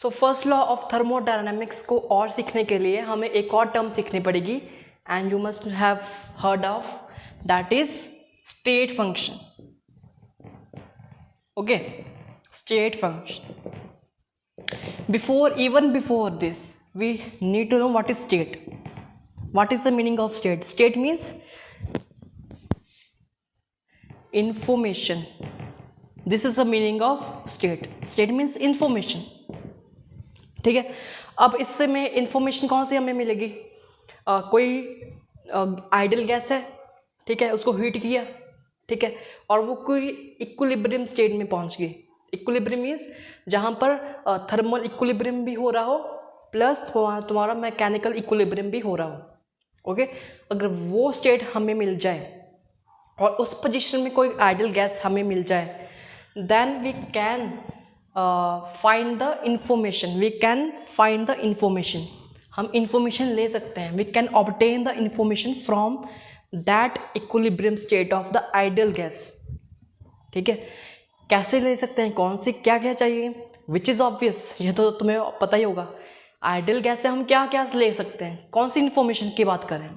So first law of thermodynamics को और सीखने के लिए हमें एक और टर्म सीखनी पड़ेगी, and you must have heard of, that is state function. Okay, state function. Before this, we need to know what is state. What is the meaning of state? State means information. This is the meaning of state. State means information. ठीक है. अब इससे में information कौन सी हमें मिलेगी? कोई ideal gas है, ठीक है, उसको हीट किया, ठीक है, और वो कोई इक्विलिब्रियम स्टेट में पहुंच गई. इक्विलिब्रियम मीन्स जहाँ पर थर्मल इक्विलिब्रियम भी हो रहा हो प्लस तुम्हारा मैकेनिकल इक्विलिब्रियम भी हो रहा हो. ओके, अगर वो स्टेट हमें मिल जाए और उस पोजीशन में कोई आइडियल गैस हमें मिल जाए, then we can find the information. हम इंफॉर्मेशन ले सकते हैं. We can obtain the information from that equilibrium state of the ideal gas. ठीक है, कैसे ले सकते हैं, कौन सी क्या क्या चाहिए, विच इज़ ऑब्वियस, ये तो तुम्हें पता ही होगा. आइडियल गैस से हम क्या क्या ले सकते हैं, कौन सी इन्फॉर्मेशन की बात करें,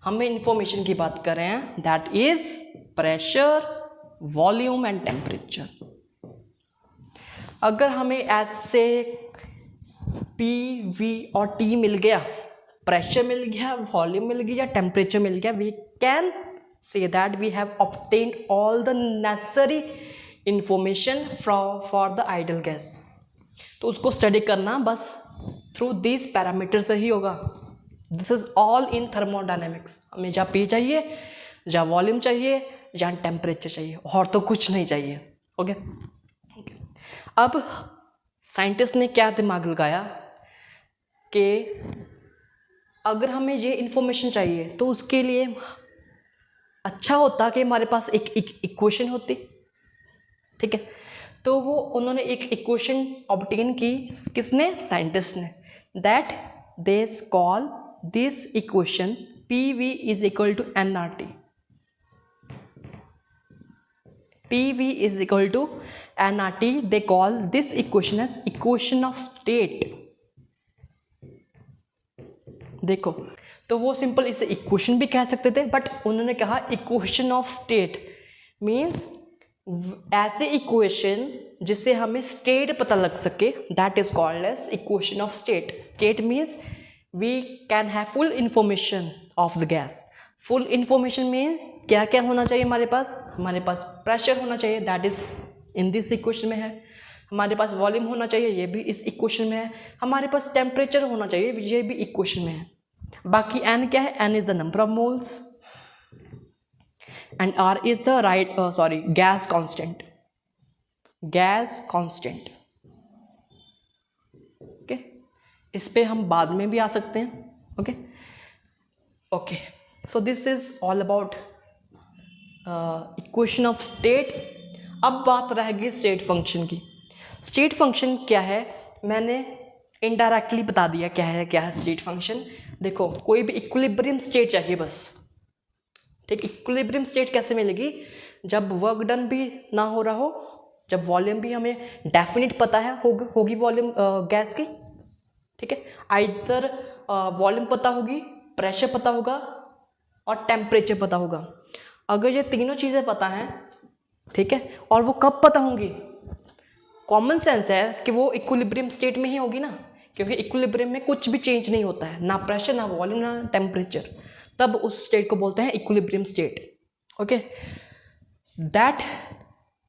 हमें इन्फॉर्मेशन की बात कर रहे हैं, that is pressure, volume and temperature. अगर हमें ऐसे पी, वी और टी मिल गया, प्रेशर मिल गया, वॉल्यूम मिल गया, टेम्परेचर मिल गया, we can say that we have obtained all the necessary information for the ideal gas. तो उसको स्टडी करना बस थ्रू दिस पैरामीटर से ही होगा. This is all in thermodynamics. हमें जहाँ पी चाहिए, जहाँ वॉल्यूम चाहिए, जहाँ टेम्परेचर चाहिए, और तो कुछ नहीं चाहिए. ओके, अब साइंटिस्ट ने क्या दिमाग लगाया कि अगर हमें ये इन्फॉर्मेशन चाहिए तो उसके लिए अच्छा होता कि हमारे पास एक इक्वेशन होती. ठीक है, तो वो उन्होंने एक इक्वेशन ऑब्टेन की. किसने? साइंटिस्ट ने. That they call this equation PV is equal to nRT. PV is equal to nRT. They call this equation as equation of state. देखो, तो वो सिंपल इसे इक्वेशन भी कह सकते थे, बट उन्होंने कहा इक्वेशन ऑफ स्टेट मीन्स ऐसे इक्वेशन जिससे हमें स्टेट पता लग सके, that is called as equation of state. State means we can have full information of the gas. Full information में क्या क्या होना चाहिए हमारे पास प्रेशर होना चाहिए, that is in this equation में है. हमारे पास वॉल्यूम होना चाहिए, ये भी इस इक्वेशन में है. हमारे पास टेम्परेचर होना चाहिए, ये भी इक्वेशन में है. बाकी n क्या है? n is the number of moles and R is the gas constant. Okay, इस पे हम बाद में भी आ सकते हैं. Okay, so this is all about equation of state. अब बात रहेगी स्टेट फंक्शन की. स्टेट फंक्शन क्या है, मैंने इनडायरेक्टली बता दिया क्या है स्टेट फंक्शन. देखो, कोई भी इक्विलिब्रियम स्टेट चाहिए बस. ठीक, इक्विलिब्रियम स्टेट कैसे मिलेगी? जब वर्क डन भी ना हो रहा हो, जब वॉल्यूम भी हमें डेफिनेट पता है होगी वॉल्यूम गैस की. ठीक है, आइदर वॉल्यूम पता होगी, प्रेशर पता होगा और टेम्परेचर पता होगा. अगर ये तीनों चीज़ें पता हैं, ठीक है, और वो कब पता होंगी? कॉमन सेंस है कि वो इक्विलिब्रियम स्टेट में ही होगी ना, क्योंकि इक्विलिब्रियम में कुछ भी चेंज नहीं होता है, ना प्रेशर, ना वॉल्यूम, ना टेम्परेचर. तब उस स्टेट को बोलते हैं इक्विलिब्रियम स्टेट. ओके, दैट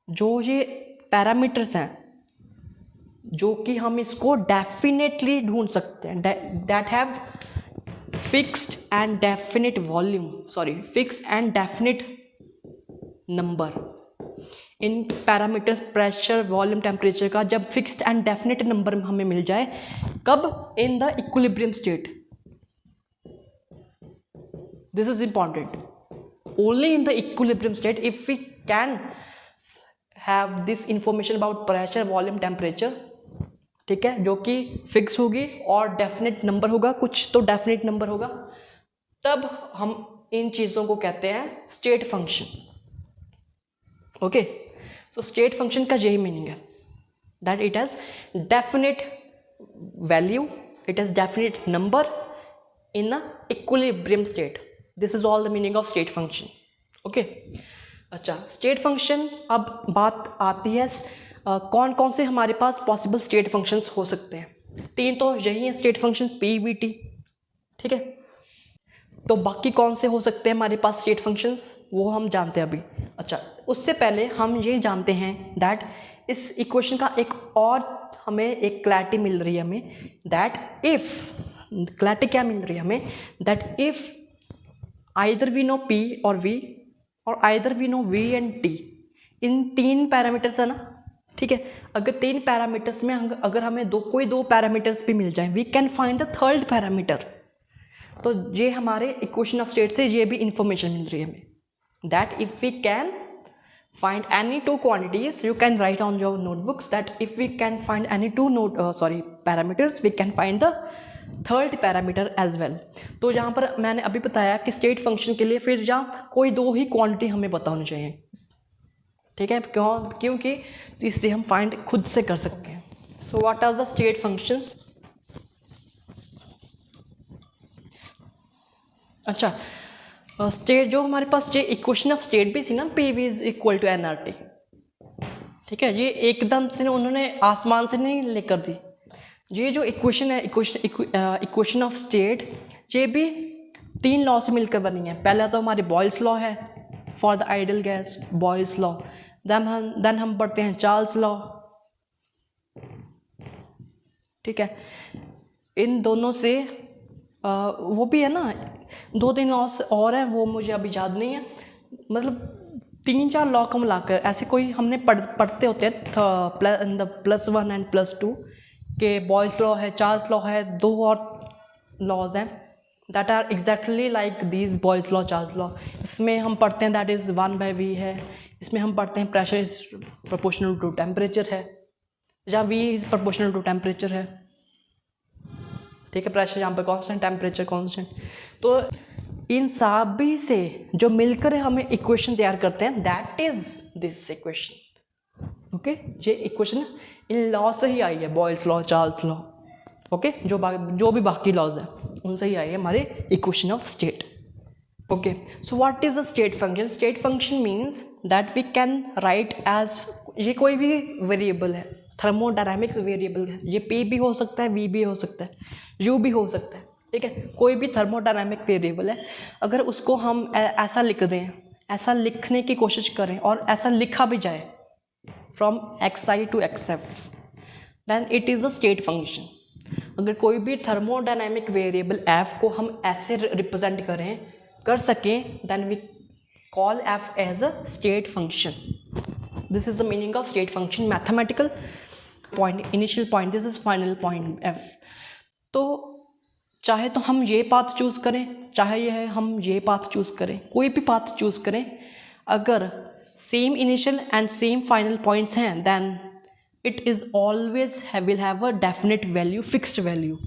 जो ये पैरामीटर्स हैं जो कि हम इसको डेफिनेटली ढूंढ सकते हैं, that have fixed and definite volume, fixed and definite number. In parameters pressure, volume, temperature का जब फिक्स्ड एंड डेफिनेट नंबर हमें मिल जाए, कब? In the equilibrium state. This is important. Only in the equilibrium state, if we can have this information about pressure, volume, temperature, ठीक है, जो कि फिक्स होगी और डेफिनेट नंबर होगा, कुछ तो डेफिनेट नंबर होगा, तब हम इन चीज़ों को कहते हैं स्टेट फंक्शन. ओके, सो स्टेट फंक्शन का यही मीनिंग है, that it has definite value, it is definite number in a equilibrium state. This is all the meaning of state function. Okay. अच्छा, स्टेट फंक्शन, अब बात आती है कौन कौन से हमारे पास पॉसिबल स्टेट फंक्शंस हो सकते हैं। तीन तो यही हैं state function, P V T, ठीक है। तो बाकी कौन से हो सकते हैं हमारे पास स्टेट फंक्शंस, वो हम जानते हैं अभी। अच्छा, उससे पहले हम ये जानते हैं दैट इस इक्वेशन का एक और हमें एक क्लैरिटी मिल रही है हमें, दैट इफ़, क्लैरिटी क्या मिल रही है हमें, that if either we know P और वी और either we know V and T, इन तीन पैरामीटर्स है ना, ठीक है। अगर तीन पैरामीटर्स में अगर हमें कोई दो पैरामीटर्स भी मिल जाए, we can find the third parameter. तो ये हमारे इक्वेशन ऑफ स्टेट से ये भी इंफॉर्मेशन मिल रही है हमें, that if we can find any two quantities, you can write on your notebooks that if we can find any two parameters, we can find the third parameter as well. तो यहाँ पर मैंने अभी बताया कि स्टेट फंक्शन के लिए फिर जहाँ कोई दो ही क्वांटिटी हमें पता होनी चाहिए, ठीक है। क्योंकि इसलिए हम फाइंड खुद से कर सकते हैं। So what are the state functions. अच्छा, स्टेट जो हमारे पास ये इक्वेशन ऑफ स्टेट भी थी ना, P V is equal to n R T, ठीक है। ये एकदम से उन्होंने आसमान से नहीं लेकर दी। ये जो इक्वेशन है, इक्वेशन ऑफ स्टेट, ये भी तीन लॉ से मिलकर बनी है। पहला तो हमारे बॉयल्स लॉ है for the ideal gas, Boyle's law. Then हम पढ़ते हैं चार्ल्स लॉ, ठीक है। इन दोनों से वो भी है ना, दो तीन लॉ और हैं, वो मुझे अभी याद नहीं है। मतलब तीन चार लॉ को मिलाकर ऐसे कोई हमने पढ़ते होते हैं +1 एंड +2 के बॉयल्स लॉ है, चार्ल्स लॉ है, दो और लॉज हैं that are exactly like these Boyle's law, Charles law. इसमें हम पढ़ते हैं दैट इज़ 1/v है। इसमें हम पढ़ते हैं pressure is proportional to temperature है, जहाँ v is proportional to temperature है, ठीक है। प्रेशर यहाँ पर कांस्टेंट, टेम्परेचर कांस्टेंट। तो इन सभी से जो मिलकर हमें इक्वेशन तैयार करते हैं, that is this equation, okay. ये इक्वेशन इन लॉ से ही आई है, boils law, Charles law, okay. जो भी बाकी लॉज हैं उनसे ही आई है हमारे equation of state, okay. So what is a state function. State function means that we can write as, ये कोई भी वेरिएबल है, थर्मोडायनामिक्स वेरिएबल है, ये पी भी हो सकता है, वी भी हो सकता है, यू भी हो सकता है, ठीक है। कोई भी थर्मोडायनामिक वेरिएबल है, अगर उसको हम ऐसा लिख दें, ऐसा लिखने की कोशिश करें और ऐसा लिखा भी जाए from xi to xf, then it is a state function. अगर कोई भी थर्मोडायनामिक वेरिएबल f को हम ऐसे रिप्रेजेंट कर सकें, then we call f as a state function. This is the meaning of state function, mathematical point, initial point, this is final point f। तो चाहे तो हम ये पाथ चूज़ करें, चाहे हम ये पाथ चूज़ करें, कोई भी पाथ चूज़ करें, अगर same initial and same final points हैं, then it is always will have a definite value, fixed value.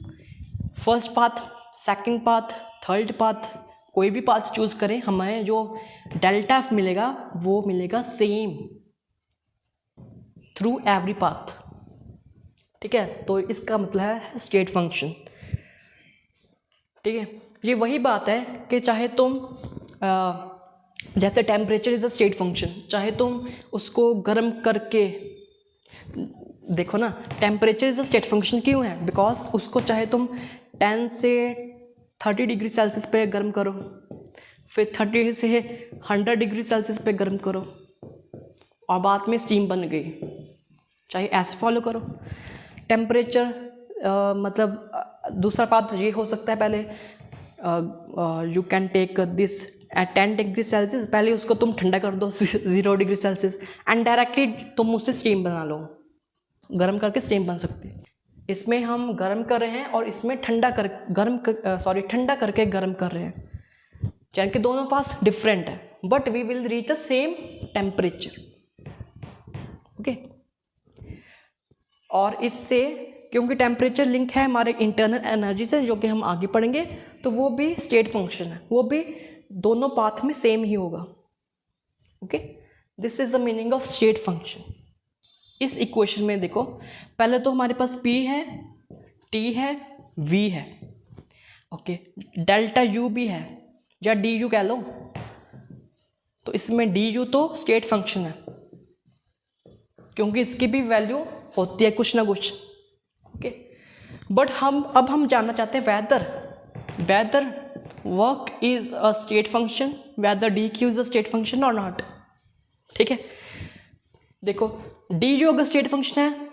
First path, second path, third path, कोई भी पाथ चूज़ करें, हमें जो डेल्टा एफ मिलेगा वो मिलेगा सेम थ्रू एवरी पाथ, ठीक है। तो इसका मतलब है स्टेट फंक्शन, ठीक है। ये वही बात है कि चाहे तुम जैसे temperature is a state function, चाहे तुम उसको गर्म करके देखो ना, temperature is a state function क्यों है, बिकॉज उसको चाहे तुम 10 से 30 डिग्री सेल्सियस पे गर्म करो, फिर 30 से 100 डिग्री सेल्सियस पे गर्म करो और बाद में स्टीम बन गई, चाहे ऐसे फॉलो करो। टेम्परेचर मतलब दूसरा पाथ ये हो सकता है, पहले you can take this at 10 degree Celsius, पहले उसको तुम ठंडा कर दो 0 डिग्री सेल्सियस एंड डायरेक्टली तुम उससे स्टीम बना लो, गर्म करके स्टीम बन सकती है। इसमें हम गर्म कर रहे हैं और इसमें ठंडा करके गर्म कर रहे हैं, यानी कि दोनों पास डिफरेंट है, but we will reach the same temperature, okay. और इससे क्योंकि टेम्परेचर लिंक है हमारे इंटरनल एनर्जी से, जो कि हम आगे पढ़ेंगे, तो वो भी स्टेट फंक्शन है, वो भी दोनों पाथ में सेम ही होगा, okay. This is the meaning of state function. इस इक्वेशन में देखो, पहले तो हमारे पास P है, टी है, वी है, ओके, डेल्टा यू भी है या डी यू कह लो, तो इसमें डी यू तो स्टेट फंक्शन है क्योंकि इसकी भी वैल्यू होती है कुछ ना कुछ, ओके। बट हम जानना चाहते हैं whether work is a state function, whether D Q is a state function और नॉट, ठीक है। देखो डी यू अगर स्टेट फंक्शन है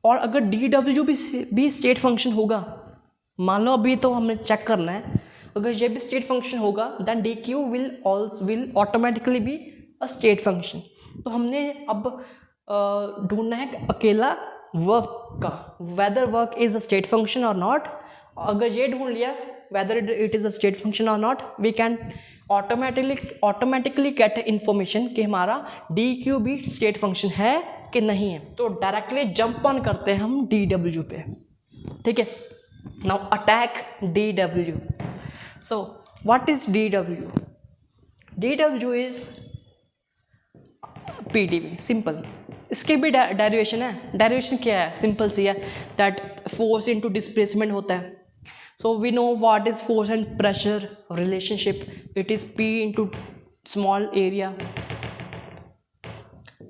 और अगर डी डब्ल्यू भी स्टेट फंक्शन होगा, मान लो अभी तो हमें चेक करना है, अगर ये भी स्टेट फंक्शन होगा then D Q will automatically be a state function. तो हमने अब ढूंढना है अकेला वर्क का, whether work is a state function और नॉट। अगर ये ढूंढ लिया whether it is a state function और not, we can automatically get information कि हमारा डी क्यू भी स्टेट फंक्शन है कि नहीं है। तो डायरेक्टली जंप ऑन करते हैं हम डी डब्ल्यू पे, ठीक है। Now attack D W. So what is D W? D W is P D V, simple. इसके भी डेरिवेशन है। डेरिवेशन क्या है? सिंपल सी है, दैट फोर्स इनटू डिस्प्लेसमेंट होता है। So we know what is force and pressure relationship, it is P into small area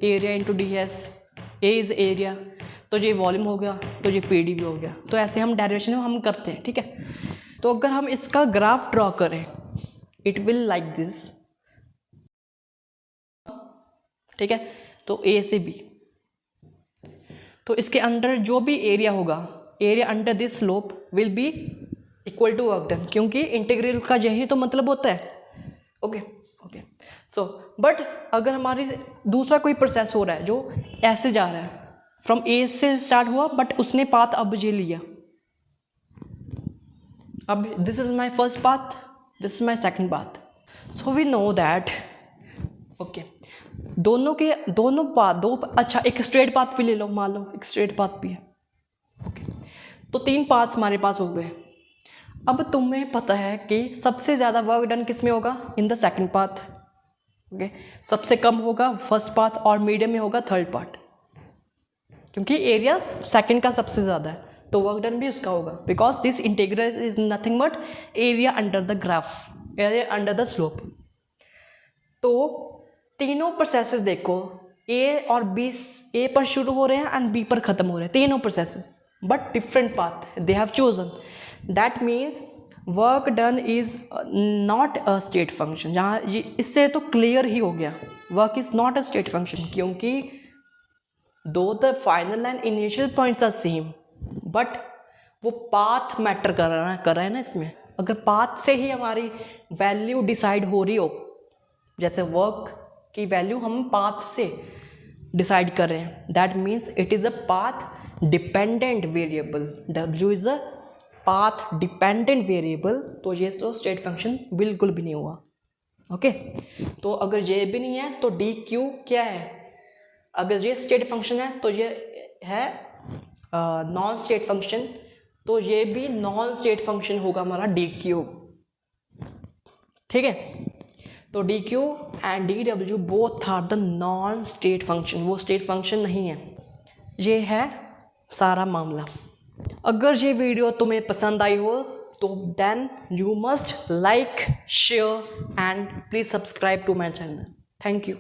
into D S, A is area, तो ये वॉल्यूम हो गया, तो ये पी डी वी हो गया। तो ऐसे हम डेरिवेशन हम करते हैं, ठीक है। तो अगर हम इसका ग्राफ ड्रॉ करें, इट विल लाइक दिस, ठीक है। तो ए से बी, तो इसके अंडर जो भी एरिया होगा, area under this slope will be equal to work done, क्योंकि इंटीग्रल का यही तो मतलब होता है, ओके। सो बट अगर हमारी दूसरा कोई प्रोसेस हो रहा है जो ऐसे जा रहा है, फ्रॉम ए से स्टार्ट हुआ बट उसने पाथ अब ये लिया, अब this is my first path, this is my second path. So we know that, okay, दोनों पाथ अच्छा एक स्ट्रेट पाथ भी ले लो, मान लो एक स्ट्रेट पाथ भी है, ओके। तो 3 पाथ्स हमारे पास हो गए। अब तुम्हें पता है कि सबसे ज़्यादा वर्क डन किस में होगा? In the second path, okay. सबसे कम होगा फर्स्ट पाथ और मीडियम में होगा थर्ड पार्ट, क्योंकि एरिया सेकंड का सबसे ज़्यादा है, तो वर्क डन भी उसका होगा, because this integral is nothing but area under the graph, area under the slope. तो तीनों प्रोसेसेस देखो, ए और बी, ए पर शुरू हो रहे हैं एंड बी पर ख़त्म हो रहे हैं, तीनों processes, but different path they have chosen. That means work done is not a state function. जहाँ ये इससे तो क्लियर ही हो गया, work is not a state function, क्योंकि दो the final and initial points are same, but वो पाथ मैटर कर रहा है ना इसमें। अगर पाथ से ही हमारी वैल्यू डिसाइड हो रही हो, जैसे वर्क की वैल्यू हम पाथ से डिसाइड कर रहे हैं, that means it is a path dependent variable. W is a path dependent variable, तो ये तो स्टेट फंक्शन बिल्कुल भी नहीं हुआ, ओके। तो अगर ये भी नहीं है तो डी क्यू क्या है? अगर ये स्टेट फंक्शन है तो ये है नॉन स्टेट फंक्शन, तो ये भी नॉन स्टेट फंक्शन होगा हमारा डी क्यू, ठीक है। तो D Q and D W both are the non state function, वो स्टेट फंक्शन नहीं है। ये है सारा मामला। अगर ये वीडियो तुम्हें पसंद आई हो तो then you must like, share and please subscribe to my channel. Thank you.